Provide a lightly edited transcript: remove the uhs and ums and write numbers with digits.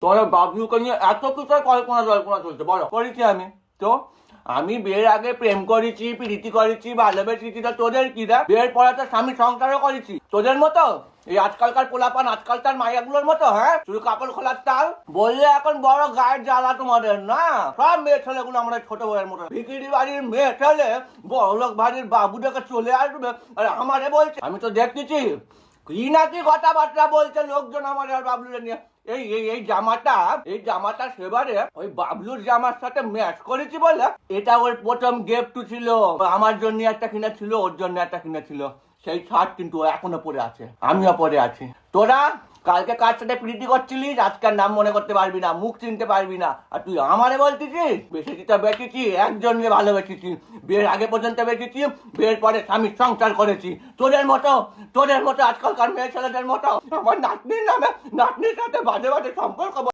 তোর বাবলুকে নিয়ে এত কিছু কল্পনা জল্পনা চলছে, বলো করেছি আমি তো? আমি বিয়ের আগে প্রেম করেছি, প্রীতি করেছি, ভালোবেসেছি, তো তোদের কি রে? বিয়ের পরে তো স্বামী সংসারও করেছি তোদের মতো। এই আজকালকার পোলাপান, আজকালকার মাইয়াগুলোর মতো, হ্যাঁ, শুধু কাপড় খোলার তাল বললে এখন বড় গায়ের জ্বালা তোমাদের না। সব মেয়ে ছেলেগুলো আমরা ছোট বউয়ের মতো ভিকিরি বাড়ির মেয়ে ছেলে বড় লোক বাড়ির বাবু দেখে চলে আসবে আর আমারে বলছে। আমি তো দেখতেছি কি নাকি কথাবার্তা বলছে লোকজন আমার আর বাবলুরে নিয়ে। এই জামাটা সেবারে ওই বাবলুর জামার সাথে ম্যাচ করেছি বলে এটা ওর প্রথম গিফট ছিল। আমার জন্য একটা কিনেছিল, ওর জন্য একটা কিনেছিল। সেই শার্ট কিন্তু ও এখনো পরে আছে, আমিও পরে আছি। তোরা কালকে কার সাথে প্রীতি করছিলিস, আজকের নাম মনে করতে পারবি না, মুখ চিনতে পারবি না, আর তুই আমারে বলতেছিস বেশি তো বেঁচেছি, একজনকে ভালোবেসেছি, বিয়ের আগে পর্যন্ত বেঁচেছি, বিয়ের পরে স্বামীর সংসার করেছি। তোদের মতো আজকালকার মেয়ে ছেলেদের মতো আমার নাতনির সাথে বাজে বাজে সম্পর্ক